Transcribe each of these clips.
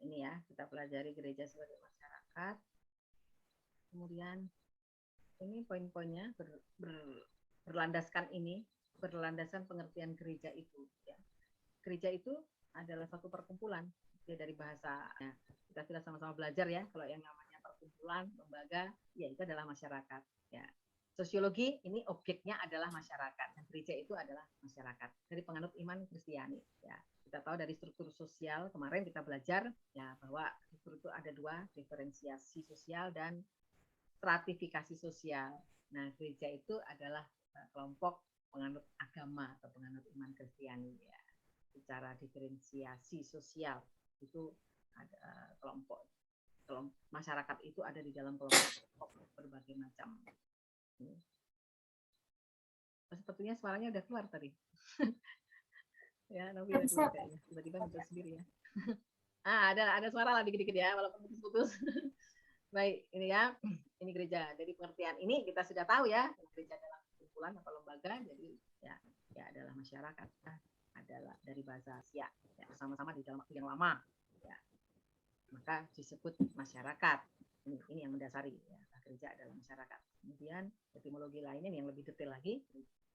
ini ya, kita pelajari gereja sebagai masyarakat. Kemudian ini poin-poinnya berlandaskan pengertian gereja itu. Ya. Gereja itu adalah satu perkumpulan ya, dari bahasa. Ya, kita sudah sama-sama belajar ya, kalau yang namanya perkumpulan, lembaga, ya itu adalah masyarakat. Ya. Sosiologi ini objeknya adalah masyarakat. Dan gereja itu adalah masyarakat dari penganut iman Kristiani. Ya. Kita tahu dari struktur sosial kemarin kita belajar ya bahwa struktur itu ada dua, diferensiasi sosial dan stratifikasi sosial. Nah, gereja itu adalah kelompok penganut agama atau penganut iman Kristiani ya. Secara diferensiasi sosial itu ada kelompok masyarakat itu ada di dalam kelompok berbagai macam. Sepertinya suaranya udah keluar tadi. Ya, Novi udah keluar kayaknya. Tiba-tiba muncul sendiri ya. Ada suara lah dikit-dikit ya, walaupun putus-putus. Baik, ini ya, ini gereja. Jadi pengertian ini kita sudah tahu ya, gereja adalah kumpulan atau lembaga, jadi ya adalah masyarakat, adalah dari bahasa Asia, ya, bersama-sama di dalam waktu yang lama, ya. Maka disebut masyarakat. Ini yang mendasari, ya, gereja adalah masyarakat. Kemudian etimologi lainnya yang lebih detail lagi.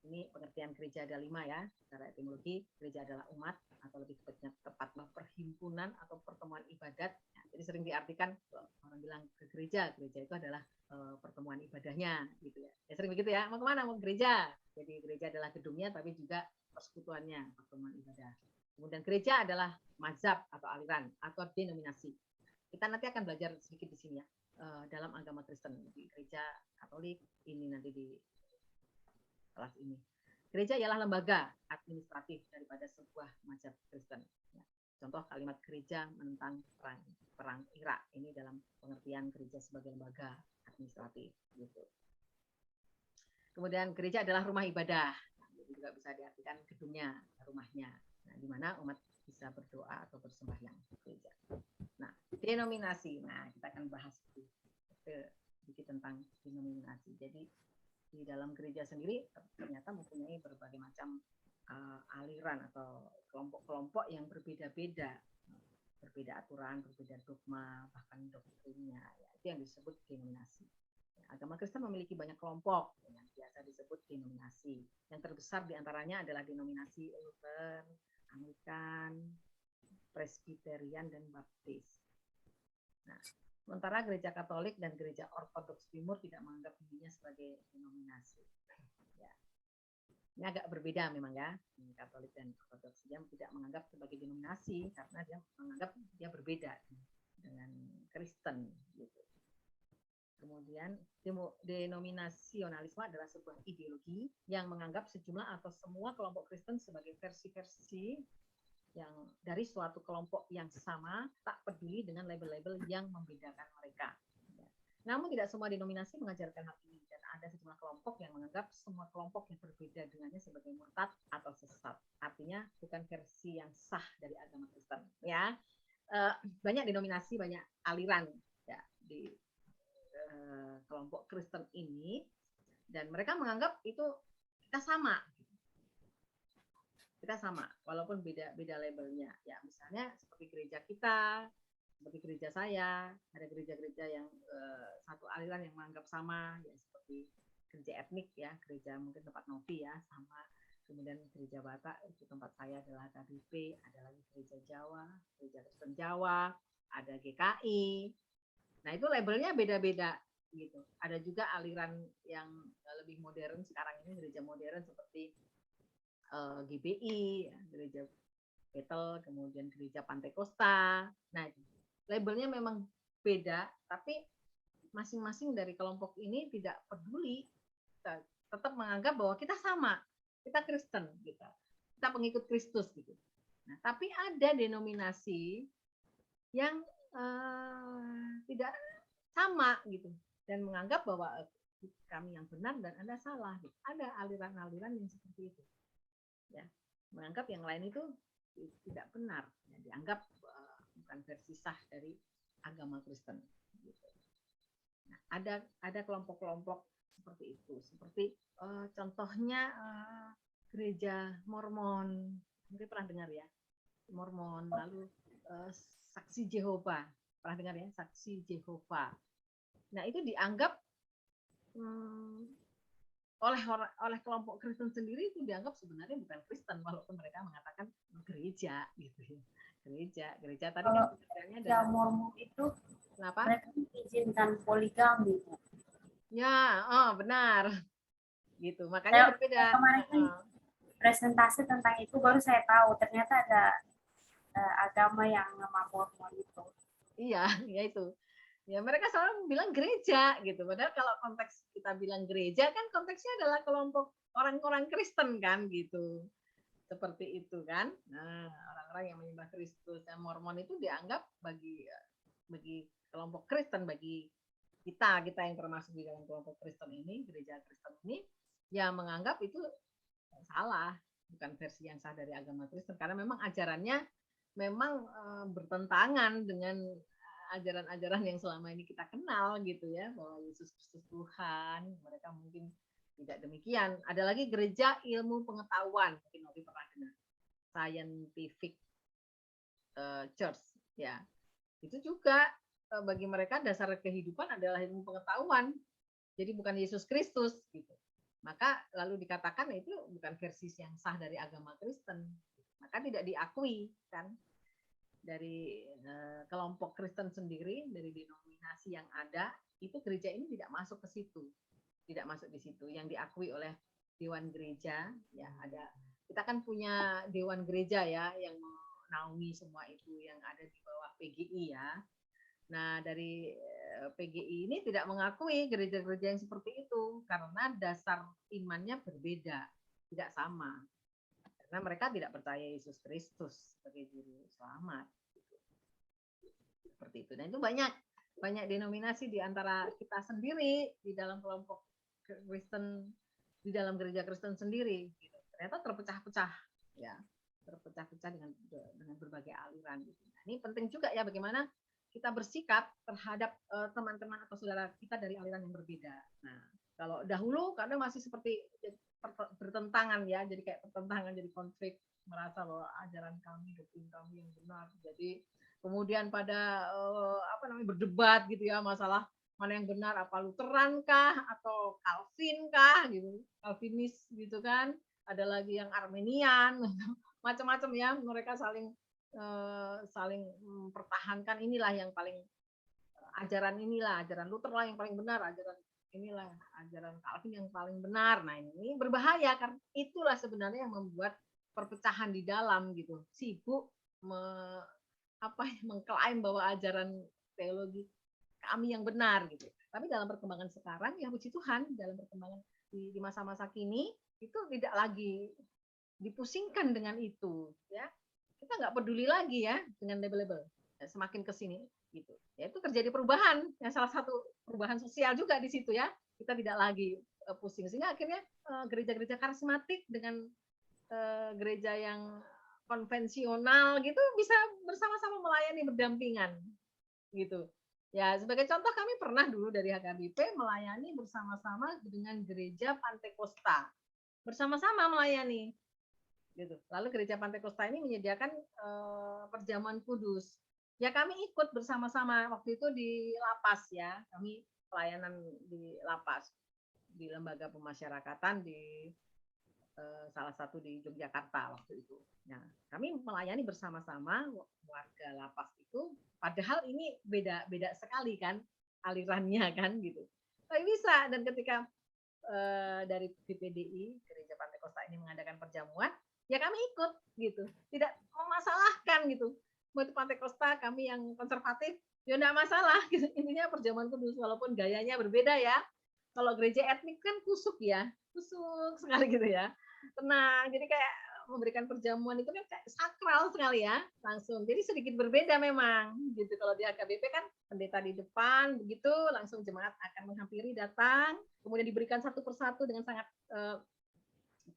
Ini pengertian gereja ada 5 ya. Secara etimologi, gereja adalah umat atau lebih tepatnya perhimpunan atau pertemuan ibadat. Ya, jadi sering diartikan orang bilang ke gereja itu adalah pertemuan ibadahnya gitu ya. Ya sering begitu ya. Mau kemana? Mau gereja. Jadi gereja adalah gedungnya tapi juga persekutuannya, pertemuan ibadah. Kemudian gereja adalah mazhab atau aliran atau denominasi. Kita nanti akan belajar sedikit di sini ya. Dalam agama Kristen di gereja Katolik ini nanti di kelas ini. Gereja ialah lembaga administratif daripada sebuah mazhab Kristen. Ya. Contoh kalimat gereja menentang perang Irak ini dalam pengertian gereja sebagai lembaga administratif. Gitu. Kemudian gereja adalah rumah ibadah. Nah, jadi juga bisa diartikan gedungnya, rumahnya. Nah, di mana umat bisa berdoa atau bersembahyang gereja. Nah, denominasi. Nah, kita akan bahas sedikit tentang denominasi. Jadi di dalam gereja sendiri ternyata mempunyai berbagai macam aliran atau kelompok-kelompok yang berbeda-beda, berbeda aturan, berbeda dogma, bahkan doktrinnya. Ya, itu yang disebut denominasi. Ya, agama Kristen memiliki banyak kelompok yang biasa disebut denominasi. Yang terbesar diantaranya adalah denominasi Lutheran, Anglikan, Presbyterian, dan Baptis. Nah, sementara gereja Katolik dan gereja Ortodoks Timur tidak menganggap dirinya sebagai denominasi. Ya. Ini agak berbeda memang ya. Katolik dan Ortodoks dia tidak menganggap sebagai denominasi karena dia menganggap dia berbeda dengan Kristen. Gitu. Kemudian denominasionalisme adalah sebuah ideologi yang menganggap sejumlah atau semua kelompok Kristen sebagai versi-versi yang dari suatu kelompok yang sama, tak peduli dengan label-label yang membedakan mereka. Ya. Namun tidak semua denominasi mengajarkan hal ini dan ada sejumlah kelompok yang menganggap semua kelompok yang berbeda dengannya sebagai murtad atau sesat. Artinya bukan versi yang sah dari agama Kristen. Ya, banyak denominasi, banyak aliran ya di kelompok Kristen ini dan mereka menganggap itu kita sama. Kita sama, walaupun beda labelnya. Ya, misalnya seperti gereja kita, seperti gereja saya, ada gereja-gereja yang satu aliran yang menganggap sama, ya seperti gereja etnik ya, gereja mungkin tempat Novi ya, sama. Kemudian gereja Batak itu tempat saya adalah KBP, ada lagi gereja Jawa, gereja Kristen Jawa, ada GKI. Nah itu labelnya beda-beda gitu. Ada juga aliran yang lebih modern sekarang ini, gereja modern seperti GBI, gereja Betel, kemudian gereja Pantai Costa. Nah, labelnya memang beda, tapi masing-masing dari kelompok ini tidak peduli, tetap menganggap bahwa kita sama, kita Kristen, kita pengikut Kristus gitu. Nah, tapi ada denominasi yang tidak sama gitu dan menganggap bahwa kami yang benar dan Anda salah. Gitu. Ada aliran-aliran yang seperti itu. Ya, menganggap yang lain itu tidak benar, ya, dianggap bukan versi sah dari agama Kristen. Gitu. Nah, ada kelompok-kelompok seperti itu, seperti contohnya gereja Mormon, mungkin pernah dengar ya, Mormon, lalu saksi Jehovah. Pernah dengar ya, saksi Jehovah. Nah, itu dianggap oleh kelompok Kristen sendiri itu dianggap sebenarnya bukan Kristen, walaupun mereka mengatakan gereja gitu ya. Gereja tadi kan pekerjaannya adalah Mormon itu kenapa? Mereka mengizinkan poligami. Ya, benar. Gitu. Makanya berbeda. Kemarin kan presentasi tentang itu baru saya tahu ternyata ada agama yang nama Mormon itu. Iya, ya itu. Ya mereka selalu bilang gereja gitu. Padahal kalau konteks kita bilang gereja kan konteksnya adalah kelompok orang-orang Kristen kan gitu. Seperti itu kan. Nah, orang-orang yang menyembah Kristus dan Mormon itu dianggap bagi kelompok Kristen, bagi kita yang termasuk di dalam kelompok Kristen ini, gereja Kristen ini, yang menganggap itu salah, bukan versi yang sah dari agama Kristen karena memang ajarannya memang bertentangan dengan ajaran-ajaran yang selama ini kita kenal gitu ya, bahwa Yesus Kristus Tuhan. Mereka mungkin tidak demikian. Ada lagi gereja ilmu pengetahuan, mungkin Novi pernah dengar, scientific church ya. Itu juga bagi mereka dasar kehidupan adalah ilmu pengetahuan. Jadi bukan Yesus Kristus gitu. Maka lalu dikatakan itu bukan versi yang sah dari agama Kristen. Maka tidak diakui kan dari kelompok Kristen sendiri, dari denominasi yang ada, itu gereja ini tidak masuk ke situ. Tidak masuk di situ. Yang diakui oleh Dewan Gereja, ya ada. Kita kan punya Dewan Gereja ya, yang menaungi semua itu, yang ada di bawah PGI ya. Nah, dari PGI ini tidak mengakui gereja-gereja yang seperti itu, karena dasar imannya berbeda, tidak sama. Karena mereka tidak percaya Yesus Kristus sebagai juru selamat. Seperti itu. Dan itu banyak denominasi di antara kita sendiri di dalam kelompok Kristen, di dalam gereja Kristen sendiri. Gitu. Ternyata terpecah-pecah, ya, terpecah-pecah dengan berbagai aliran. Gitu. Nah, ini penting juga ya bagaimana kita bersikap terhadap teman-teman atau saudara kita dari aliran yang berbeda. Nah, kalau dahulu kadang masih seperti bertentangan ya, jadi kayak pertentangan, jadi konflik, merasa bahwa ajaran kami, doktrin kami yang benar. Jadi kemudian pada berdebat gitu ya, masalah mana yang benar, apa Lutheran kah atau Calvin kah gitu, Calvinis gitu kan. Ada lagi yang Armenian, macam-macam ya, mereka saling mempertahankan inilah yang paling ajaran inilah, ajaran Luther lah yang paling benar, ajaran inilah ajaran Calvin yang paling benar. Nah, ini berbahaya karena itulah sebenarnya yang membuat perpecahan di dalam gitu. Sibuk mengklaim bahwa ajaran teologi kami yang benar gitu. Tapi dalam perkembangan sekarang ya puji Tuhan, dalam perkembangan di masa-masa kini itu tidak lagi dipusingkan dengan itu ya. Kita nggak peduli lagi ya dengan label-label. Semakin ke sini gitu. Ya itu terjadi perubahan. Yang salah satu perubahan sosial juga di situ ya. Kita tidak lagi pusing, sehingga akhirnya gereja-gereja karismatik dengan gereja yang konvensional gitu bisa bersama-sama melayani berdampingan gitu. Ya, sebagai contoh kami pernah dulu dari HKBP melayani bersama-sama dengan gereja Pantekosta. Bersama-sama melayani. Gitu. Lalu gereja Pantekosta ini menyediakan perjamuan kudus. Ya kami ikut bersama-sama waktu itu di lapas ya. Kami pelayanan di lapas, di lembaga pemasyarakatan di salah satu di Yogyakarta waktu itu. Nah, kami melayani bersama-sama warga lapas itu, padahal ini beda sekali kan alirannya kan gitu. Tapi bisa, dan ketika dari GPDI Gereja Pantekosta ini mengadakan perjamuan, ya kami ikut gitu, tidak memasalahkan gitu. Mau itu Pantekosta, kami yang konservatif, ya enggak masalah gitu. Intinya perjamuan kudus, walaupun gayanya berbeda ya. Kalau gereja etnik kan kusuk ya, kusuk sekali gitu ya. Tenang, jadi kayak memberikan perjamuan itu kan kayak sakral sekali ya, langsung. Jadi sedikit berbeda memang gitu. Kalau di HKBP kan pendeta di depan begitu, langsung jemaat akan menghampiri, datang, kemudian diberikan satu persatu dengan sangat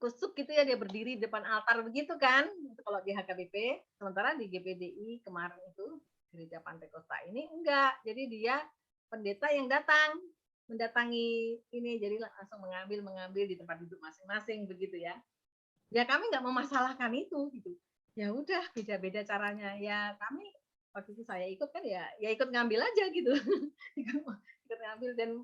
kusuk gitu ya, dia berdiri di depan altar begitu kan. Itu kalau di HKBP. Sementara di GPDI kemarin itu gereja Pantekosta ini enggak. Jadi dia pendeta yang datang mendatangi ini, jadi langsung mengambil di tempat duduk masing-masing begitu ya. Ya kami nggak memasalahkan itu gitu. Ya udah, beda-beda caranya. Ya kami waktu itu saya ikut kan ya ikut ngambil aja gitu. ikut ngambil dan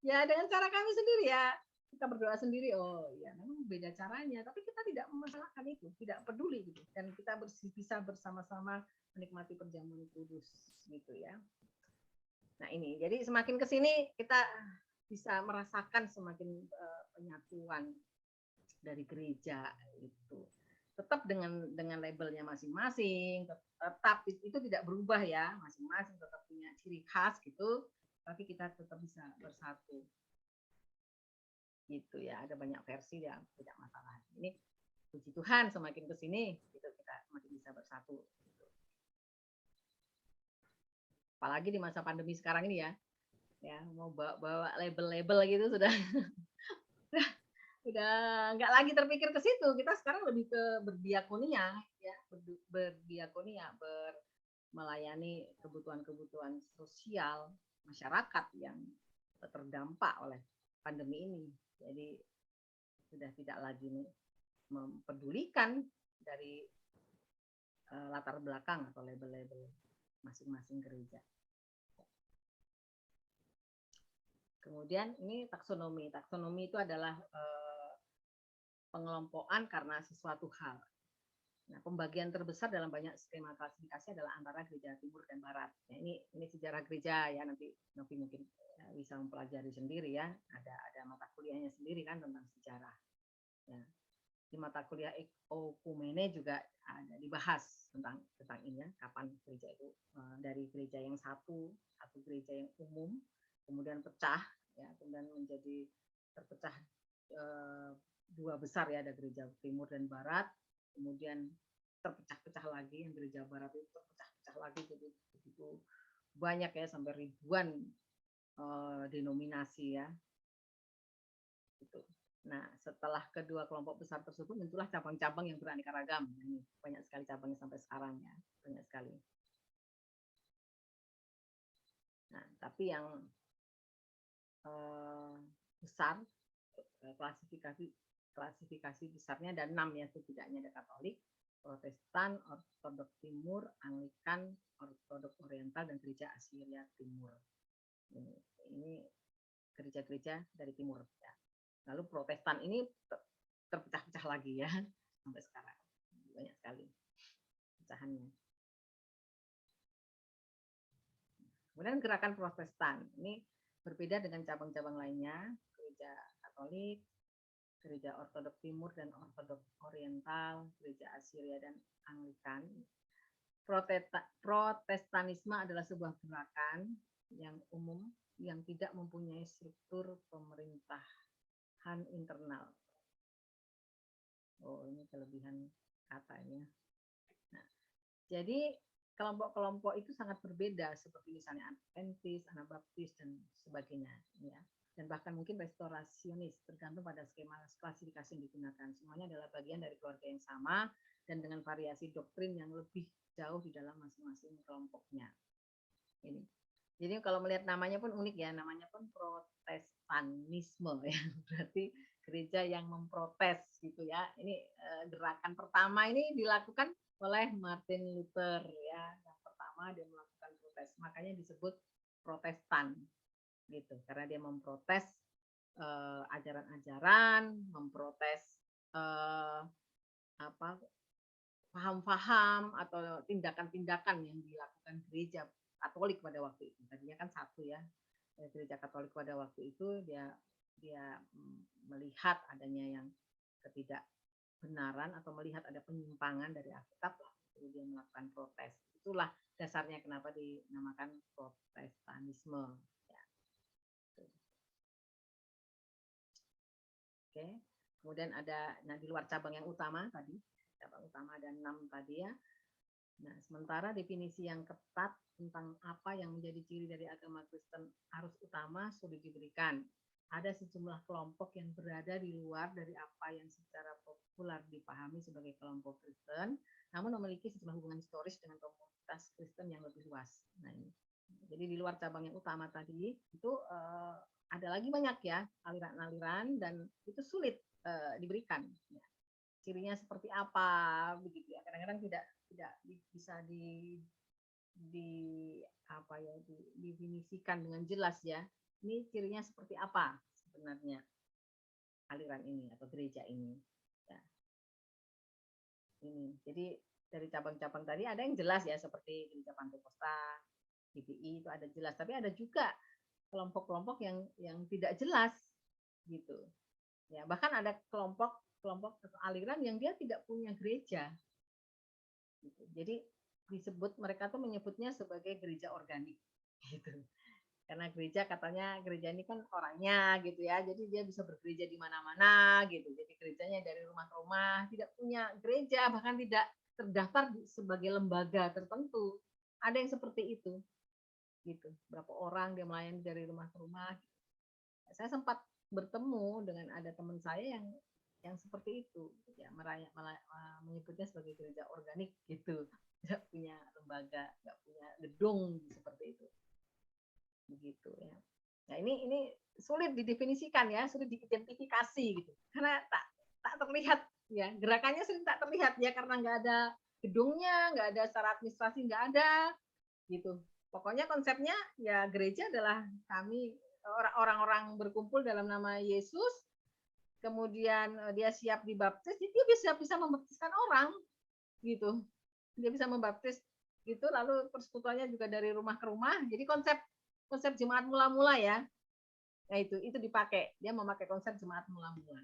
ya dengan cara kami sendiri ya. Kita berdoa sendiri, oh ya memang beda caranya, tapi kita tidak memasalahkan itu, tidak peduli gitu. Dan kita bisa bersama-sama menikmati perjamuan kudus gitu ya. Nah ini, jadi semakin ke sini kita bisa merasakan semakin penyatuan dari gereja itu. Tetap dengan labelnya masing-masing, tetap itu tidak berubah ya, masing-masing tetap punya ciri khas gitu, tapi kita tetap bisa bersatu. Gitu ya, ada banyak versi ya, tidak masalah. Ini puji Tuhan semakin ke sini gitu kita semakin bisa bersatu. Apalagi di masa pandemi sekarang ini ya. Ya, mau bawa label-label gitu sudah udah nggak lagi terpikir ke situ. Kita sekarang lebih ke berdiakonia ya, berdiakonia, melayani kebutuhan-kebutuhan sosial masyarakat yang terdampak oleh pandemi ini. Jadi sudah tidak lagi mempedulikan dari latar belakang atau label-label masing-masing gereja. Kemudian ini taksonomi. Taksonomi itu adalah pengelompokan karena sesuatu hal. Nah, pembagian terbesar dalam banyak skema klasifikasi adalah antara gereja timur dan barat. Nah, ini sejarah gereja ya, nanti Novi mungkin bisa mempelajari sendiri ya. Ada mata kuliahnya sendiri kan tentang sejarah. Ya. Di mata kuliah Okumene juga ada dibahas tentang ini ya, kapan gereja itu dari gereja yang satu gereja yang umum, kemudian pecah ya, kemudian menjadi terpecah dua besar ya, ada gereja timur dan barat, kemudian terpecah-pecah lagi, yang gereja barat itu terpecah-pecah lagi, jadi begitu banyak ya, sampai ribuan denominasi ya. Gitu. Nah, setelah kedua kelompok besar tersebut, muncullah cabang-cabang yang beraneka ragam. Ini banyak sekali cabangnya sampai sekarang ya, banyak sekali. Nah, tapi yang besar, klasifikasi besarnya ada 6 ya, setidaknya ada Katolik, Protestan, Ortodok Timur, Anglikan, Ortodok Oriental, dan Gereja Assyria Timur. Ini gereja-gereja dari timur ya. Lalu Protestan ini terpecah-pecah lagi ya sampai sekarang, banyak sekali pecahannya. Kemudian gerakan Protestan ini berbeda dengan cabang-cabang lainnya, gereja Katolik, gereja Ortodok Timur dan Ortodok Oriental, gereja Assyria dan Anglikan. Protestanisme adalah sebuah gerakan yang umum yang tidak mempunyai struktur pemerintahan internal. Oh, ini kelebihan katanya. Nah, jadi kelompok-kelompok itu sangat berbeda, seperti misalnya Adventis, Anabaptis, dan sebagainya. Ya. Dan bahkan mungkin restorasionis, tergantung pada skema klasifikasi yang digunakan. Semuanya adalah bagian dari keluarga yang sama, dan dengan variasi doktrin yang lebih jauh di dalam masing-masing kelompoknya. Ini. Jadi kalau melihat namanya pun unik ya, namanya pun Protestanisme ya, berarti gereja yang memprotes gitu ya. Ini gerakan pertama ini dilakukan oleh Martin Luther ya. Yang pertama dia melakukan protes, makanya disebut Protestan gitu, karena dia memprotes ajaran-ajaran, memprotes paham-paham atau tindakan-tindakan yang dilakukan gereja Katolik pada waktu itu. Tadinya kan satu ya, gereja Katolik pada waktu itu dia melihat adanya yang ketidakbenaran atau melihat ada penyimpangan dari Alkitab, lalu dia melakukan protes. Itulah dasarnya kenapa dinamakan Protestanisme. Ya. Oke. Kemudian ada, nah di luar cabang yang utama tadi, cabang utama ada 6 tadi ya. Nah, sementara definisi yang ketat tentang apa yang menjadi ciri dari agama Kristen harus utama sudah diberikan. Ada sejumlah kelompok yang berada di luar dari apa yang secara populer dipahami sebagai kelompok Kristen, namun memiliki sejumlah hubungan historis dengan komunitas Kristen yang lebih luas. Nah, ini. Jadi di luar cabang yang utama tadi itu ada lagi banyak ya aliran-aliran, dan itu sulit diberikan. Ya. Cirinya seperti apa begitu ya, kadang-kadang tidak bisa didefinisikan dengan jelas ya. Ini cirinya seperti apa sebenarnya aliran ini atau gereja ini. Ya. Ini. Jadi dari cabang-cabang tadi ada yang jelas ya seperti gereja Pantekosta, GBI itu ada jelas, tapi ada juga kelompok-kelompok yang tidak jelas gitu. Ya, bahkan ada kelompok atau aliran yang dia tidak punya gereja. Gitu. Jadi disebut mereka tuh menyebutnya sebagai gereja organik gitu. Karena gereja katanya gereja ini kan orangnya gitu ya, jadi dia bisa bergereja di mana-mana gitu. Jadi gerejanya dari rumah ke rumah, tidak punya gereja, bahkan tidak terdaftar sebagai lembaga tertentu. Ada yang seperti itu gitu. Berapa orang dia melayani dari rumah ke rumah. Saya sempat bertemu dengan ada teman saya yang seperti itu ya, menyebutnya sebagai gereja organik gitu, tidak punya lembaga, nggak punya gedung seperti itu, begitu ya. Nah ini sulit didefinisikan ya, sulit diidentifikasi gitu, karena tak terlihat ya, gerakannya sering tak terlihat ya, karena nggak ada gedungnya, nggak ada secara administrasi, nggak ada gitu. Pokoknya konsepnya ya gereja adalah kami orang-orang berkumpul dalam nama Yesus, kemudian dia siap dibaptis, dia bisa membaptiskan orang gitu. Dia bisa membaptis gitu, lalu persekutuannya juga dari rumah ke rumah. Jadi konsep jemaat mula-mula ya. Nah itu dipakai. Dia memakai konsep jemaat mula-mula.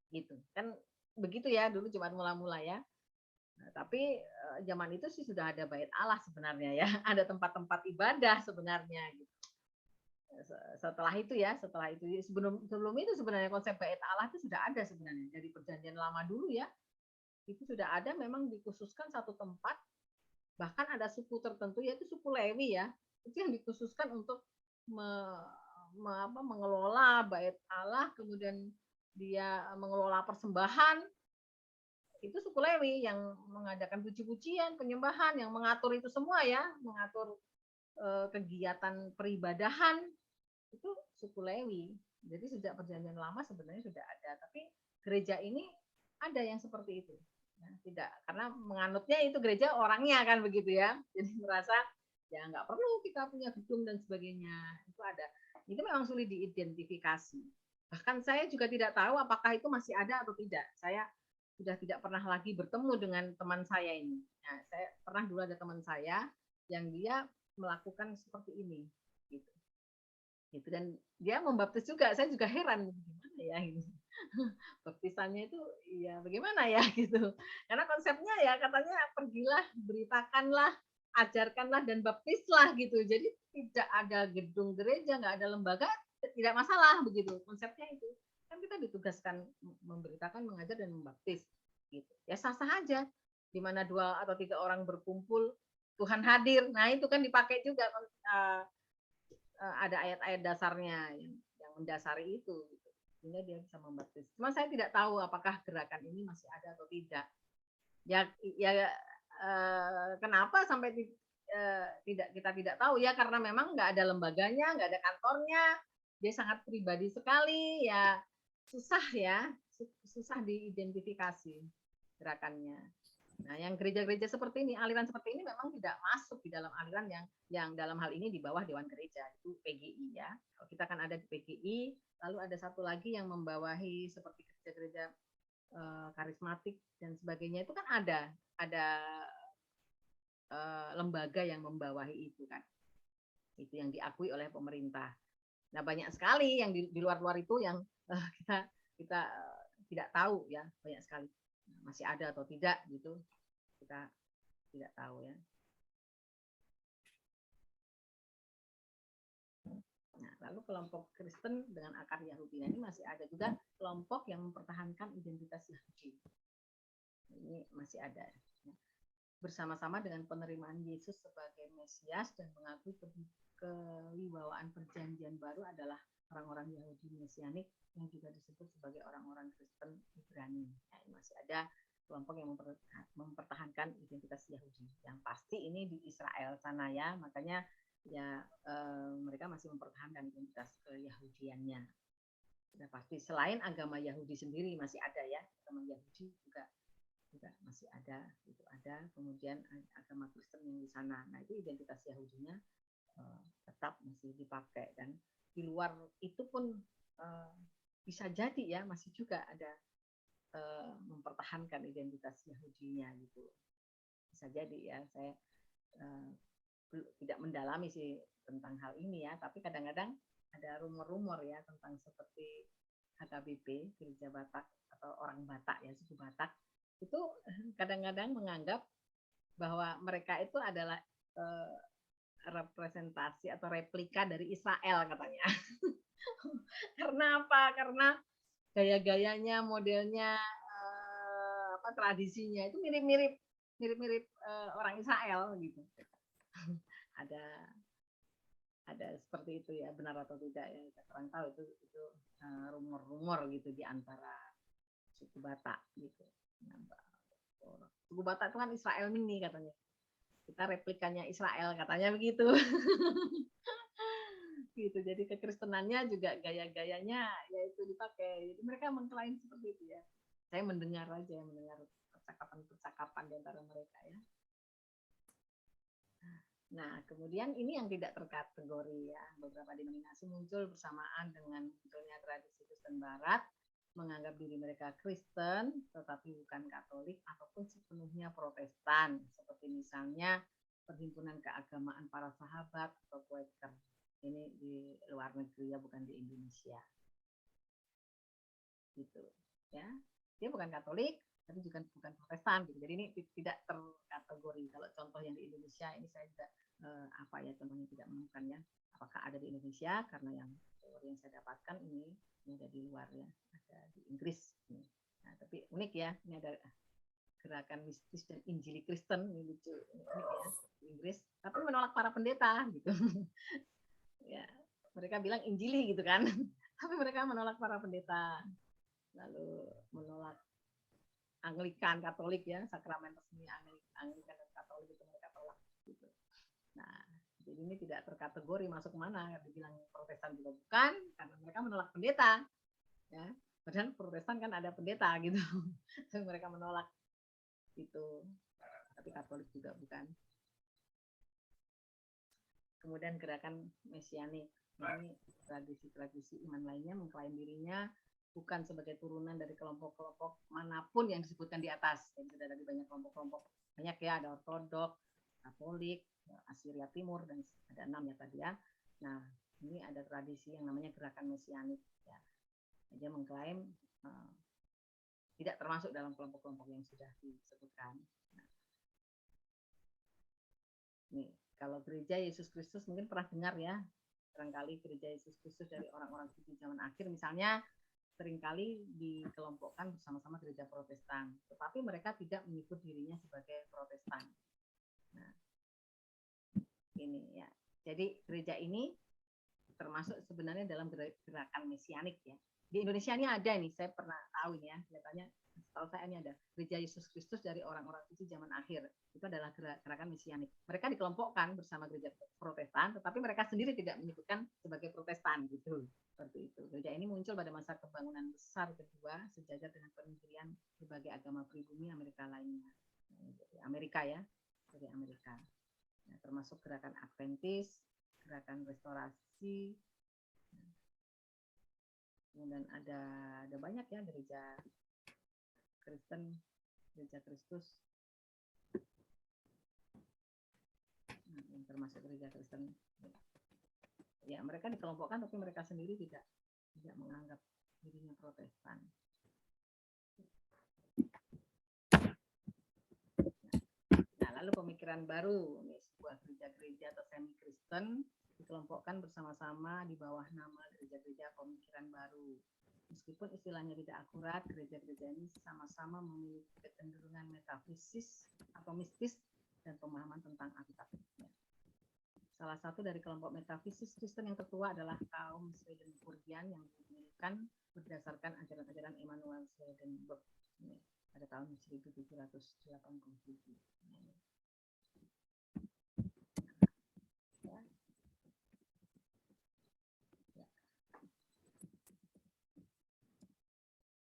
Gitu. Kan begitu ya dulu jemaat mula-mula ya. Nah, tapi zaman itu sih sudah ada bait Allah sebenarnya ya. Ada tempat-tempat ibadah sebenarnya gitu. Setelah itu sebelum itu sebenarnya konsep bait Allah itu sudah ada sebenarnya dari perjanjian lama dulu ya, itu sudah ada, memang dikhususkan satu tempat, bahkan ada suku tertentu yaitu suku Lewi ya, itu yang dikhususkan untuk mengelola bait Allah, kemudian dia mengelola persembahan, itu suku Lewi yang mengadakan puji-pujian, penyembahan, yang mengatur itu semua ya, mengatur kegiatan peribadahan, itu suku Lewi. Jadi sejak perjanjian lama sebenarnya sudah ada, tapi gereja ini ada yang seperti itu. Nah, tidak, karena menganutnya itu gereja orangnya kan begitu ya. Jadi merasa ya nggak perlu kita punya gedung dan sebagainya. Itu ada. Itu memang sulit diidentifikasi. Bahkan saya juga tidak tahu apakah itu masih ada atau tidak. Saya sudah tidak pernah lagi bertemu dengan teman saya ini. Nah, saya pernah dulu ada teman saya yang dia melakukan seperti ini. Gitu. Gitu. Dan dia membaptis juga. Saya juga heran gimana ya ini. Baptisannya itu ya bagaimana ya gitu. Karena konsepnya ya katanya pergilah, beritakanlah, ajarkanlah dan baptislah gitu. Jadi tidak ada gedung gereja, nggak ada lembaga, tidak masalah begitu. Konsepnya itu. Kan kita ditugaskan memberitakan, mengajar dan membaptis gitu. Ya sah-sah aja. Di mana 2 atau 3 orang berkumpul, Tuhan hadir. Nah, itu kan dipakai juga ada ayat-ayat dasarnya yang mendasari itu gitu. Sehingga dia bisa membaptis. Cuma saya tidak tahu apakah gerakan ini masih ada atau tidak. Ya kenapa sampai kita tidak tahu ya, karena memang nggak ada lembaganya, nggak ada kantornya, dia sangat pribadi sekali ya, susah diidentifikasi gerakannya. Nah, yang gereja-gereja seperti ini, aliran seperti ini memang tidak masuk di dalam aliran yang dalam hal ini di bawah Dewan Gereja, itu PGI ya. Kalau kita kan ada di PGI, lalu ada satu lagi yang membawahi seperti gereja-gereja karismatik dan sebagainya, itu kan ada lembaga yang membawahi itu kan. Itu yang diakui oleh pemerintah. Nah, banyak sekali yang di luar-luar itu yang kita tidak tahu ya, banyak sekali. Masih ada atau tidak gitu, kita tidak tahu ya. Nah, lalu kelompok Kristen dengan akar Yahudi ini masih ada juga kelompok yang mempertahankan identitas Yahudi. Ini masih ada. Bersama-sama dengan penerimaan Yesus sebagai Mesias dan mengakui kewibawaan perjanjian baru adalah orang-orang Yahudi Mesianik yang juga disebut sebagai orang-orang Kristen Ibrani. Nah, masih ada kelompok yang mempertahankan identitas Yahudi. Yang pasti ini di Israel sana ya, makanya ya mereka masih mempertahankan identitas keyahudiannya. Sudah pasti. Selain agama Yahudi sendiri masih ada ya, agama Yahudi juga juga masih ada, itu ada. Kemudian agama Kristen yang di sana. Nah itu identitas Yahudinya tetap masih dipakai, dan di luar itu pun bisa jadi ya masih juga ada mempertahankan identitas Yahudinya gitu. Bisa jadi ya, saya tidak mendalami sih tentang hal ini ya, tapi kadang-kadang ada rumor-rumor ya tentang seperti HKBP, Gereja Batak atau orang Batak ya, suku Batak, itu kadang-kadang menganggap bahwa mereka itu adalah representasi atau replika dari Israel katanya. Karena apa? Karena gaya-gayanya, modelnya, tradisinya itu mirip-mirip orang Israel gitu. ada seperti itu ya, benar atau tidak ya, kita kurang tahu. Itu rumor-rumor gitu di antara suku Batak gitu. Suku Batak itu kan Israel mini katanya, kita replikannya Israel katanya begitu. Gitu. Jadi kekristenannya juga gaya-gayanya ya itu dipakai. Jadi mereka mengklaim seperti itu ya. Saya mendengar percakapan di antara mereka ya. Nah, kemudian ini yang tidak terkategori ya. Beberapa denominasi muncul bersamaan dengan munculnya tradisi Kristen Barat, menganggap diri mereka Kristen, tetapi bukan Katolik ataupun sepenuhnya Protestan. Seperti misalnya Perhimpunan Keagamaan Para Sahabat atau Quaker. Ini di luar negeri ya, bukan di Indonesia. Gitu ya. Dia bukan Katolik, tapi juga bukan Protestan gitu. Jadi ini tidak terkategori. Kalau contoh yang di Indonesia ini saya juga contohnya tidak menemukan ya. Apakah ada di Indonesia? Karena yang saya dapatkan ini ada di luar ya, ada di Inggris. Nah, tapi unik ya, ini ada gerakan mistis dan Injili Kristen, ini lucu, unik ya, di Inggris. Tapi menolak para pendeta gitu. Ya, mereka bilang Injili gitu kan, tapi mereka menolak para pendeta, lalu menolak Anglikan, Katolik ya, sakramen resmi Anglikan dan Katolik itu mereka tolak gitu. Nah, jadi ini tidak terkategori masuk mana, dibilang Protestan juga bukan, karena mereka menolak pendeta, ya. Padahal Protestan kan ada pendeta gitu, jadi mereka menolak itu. Tapi Katolik juga bukan. Kemudian gerakan mesianik, ini tradisi-tradisi iman lainnya mengklaim dirinya bukan sebagai turunan dari kelompok-kelompok manapun yang disebutkan di atas. Jadi sudah ada banyak kelompok-kelompok, banyak ya, ada Ortodok, Katolik, Assyria Timur, dan ada 6 ya tadi ya. Nah, ini ada tradisi yang namanya gerakan mesianik ya. Dia mengklaim tidak termasuk dalam kelompok-kelompok yang sudah disebutkan. Nah, nih, kalau gereja Yesus Kristus mungkin pernah dengar ya, barangkali gereja Yesus Kristus dari orang-orang suci zaman akhir misalnya seringkali dikelompokkan bersama-sama gereja Protestan, tetapi mereka tidak menyebut dirinya sebagai Protestan. Nah, ini ya. Jadi gereja ini termasuk sebenarnya dalam gerakan mesianik ya. Di Indonesia ini ada nih, saya pernah tahu ini ya, kelihatannya setahu saya ini ada gereja Yesus Kristus dari orang-orang suci zaman akhir. Itu adalah gerakan mesianik. Mereka dikelompokkan bersama gereja Protestan, tetapi mereka sendiri tidak menyebutkan sebagai Protestan gitu. Seperti itu. Gereja ini muncul pada masa pembangunan besar kedua sejajar dengan penginjilan berbagai agama pribumi Amerika lainnya. Amerika ya, dari Amerika. Nah, termasuk gerakan Adventis, gerakan restorasi. Kemudian ada banyak ya gereja Kristen, gereja Kristus. Nah, yang termasuk gereja Kristen. Ya, mereka dikelompokkan tapi mereka sendiri tidak menganggap dirinya Protestan. Nah, lalu pemikiran baru, ini sebuah gereja-gereja atau semi-Kristen dikelompokkan bersama-sama di bawah nama gereja-gereja pemikiran baru. Meskipun istilahnya tidak akurat, gereja-gereja ini sama-sama memiliki kecenderungan metafisis atau mistis dan pemahaman tentang Alkitab. Salah satu dari kelompok metafisis Kristen yang tertua adalah kaum Swedenborgian yang didirikan berdasarkan ajaran-ajaran Emanuel Swedenborg pada tahun 1787.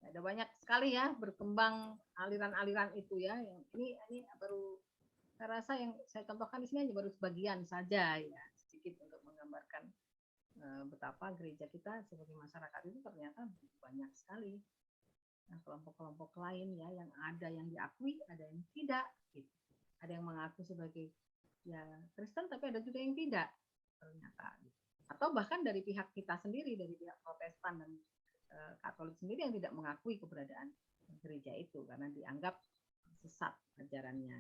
Ada banyak sekali ya berkembang aliran-aliran itu ya. Yang ini baru saya rasa yang saya contohkan di sini hanya baru sebagian saja ya, sedikit untuk menggambarkan betapa gereja kita sebagai masyarakat itu ternyata banyak sekali kelompok-kelompok lain ya, yang ada yang diakui, ada yang tidak gitu. Ada yang mengaku sebagai ya Kristen, tapi ada juga yang tidak ternyata gitu. Atau bahkan dari pihak kita sendiri, dari pihak Protestan dan Katolik sendiri yang tidak mengakui keberadaan gereja itu karena dianggap sesat ajarannya.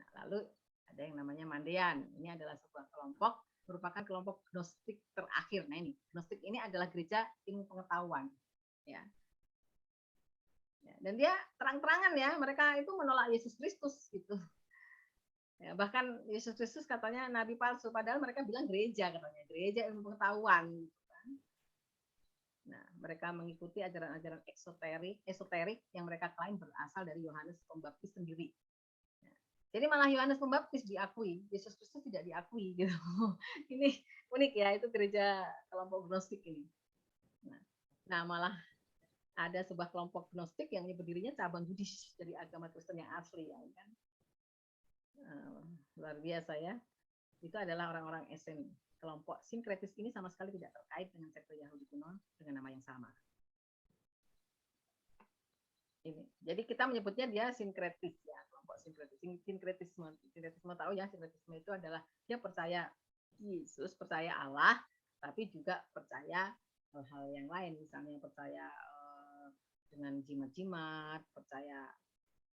Nah, lalu ada yang namanya Mandean. Ini adalah sebuah kelompok, merupakan kelompok gnostik terakhir. Nah, ini gnostik ini adalah gereja ilmu pengetahuan, ya. Dan dia terang-terangan ya, mereka itu menolak Yesus Kristus gitu. Ya, bahkan Yesus Kristus katanya nabi palsu, padahal mereka bilang gereja, katanya gereja ilmu pengetahuan. Gitu kan. Nah, mereka mengikuti ajaran-ajaran esoterik yang mereka klaim berasal dari Yohanes Pembaptis sendiri. Jadi malah Yohanes Pembaptis diakui, Yesus Kristus tidak diakui gitu. Ini unik ya, itu gereja kelompok gnostik ini. Nah, malah ada sebuah kelompok gnostik yang berdirinya cabang Buddhis dari agama Kristen yang asli ya kan. Luar biasa ya. Itu adalah orang-orang Esen. Kelompok sinkretis ini sama sekali tidak terkait dengan sekte Yahudi kuno dengan nama yang sama. Ini. Jadi kita menyebutnya dia sinkretis ya, kelompok sinkretis. Sinkretisme tahu ya, sinkretisme itu adalah dia percaya Yesus, percaya Allah, tapi juga percaya hal-hal yang lain, misalnya percaya dengan jimat-jimat,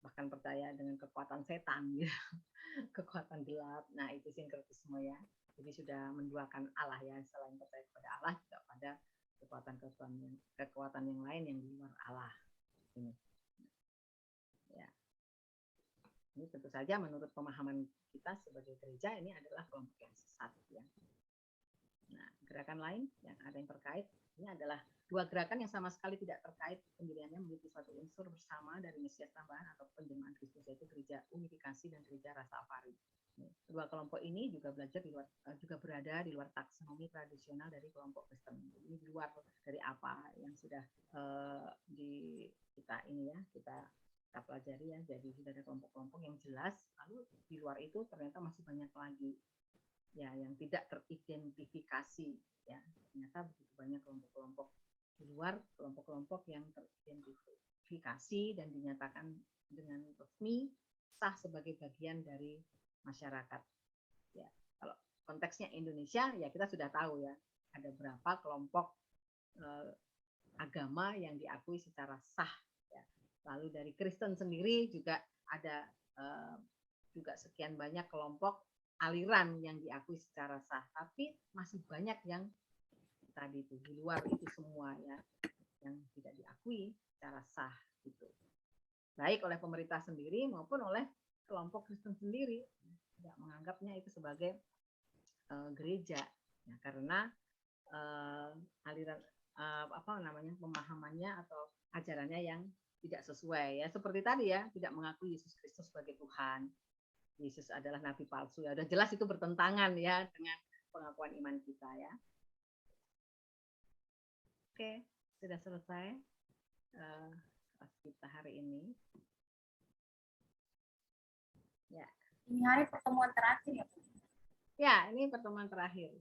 bahkan percaya dengan kekuatan setan gitu. Kekuatan gelap. Nah, itu sinkretisme ya. Jadi sudah menduakan Allah ya, selain percaya kepada Allah juga pada kekuatan yang lain yang di luar Allah. Ini. Ya. Ini tentu saja menurut pemahaman kita sebagai gereja ini adalah kelompok yang sesat ya. Nah, gerakan lain yang ada yang terkait ini adalah dua gerakan yang sama sekali tidak terkait pendiriannya menjadi suatu unsur bersama dari Mesias tambahan atau penjemahan Kristus, yaitu gereja unifikasi dan gereja Rastafari. Kedua kelompok ini juga juga berada di luar taksonomi tradisional dari kelompok Kristen. Ini di luar dari apa yang sudah kita pelajari ya. Jadi sudah ada kelompok-kelompok yang jelas. Lalu di luar itu ternyata masih banyak lagi ya yang tidak teridentifikasi ya. Ternyata begitu banyak kelompok-kelompok di luar, kelompok-kelompok yang teridentifikasi dan dinyatakan dengan resmi sah sebagai bagian dari masyarakat. Ya, kalau konteksnya Indonesia ya kita sudah tahu ya ada berapa kelompok agama yang diakui secara sah. Ya. Lalu dari Kristen sendiri juga ada juga sekian banyak kelompok aliran yang diakui secara sah, tapi masih banyak yang tadi itu di luar itu semua ya yang tidak diakui secara sah gitu, baik oleh pemerintah sendiri maupun oleh kelompok Kristen sendiri tidak menganggapnya itu sebagai gereja ya, karena aliran pemahamannya atau ajarannya yang tidak sesuai ya, seperti tadi ya, tidak mengakui Yesus Kristus sebagai Tuhan, Yesus adalah nabi palsu ya, udah jelas itu bertentangan ya dengan pengakuan iman kita ya. Oke, sudah selesai kelas kita hari ini. Ya. Ini hari pertemuan terakhir ya? Ya, ini pertemuan terakhir.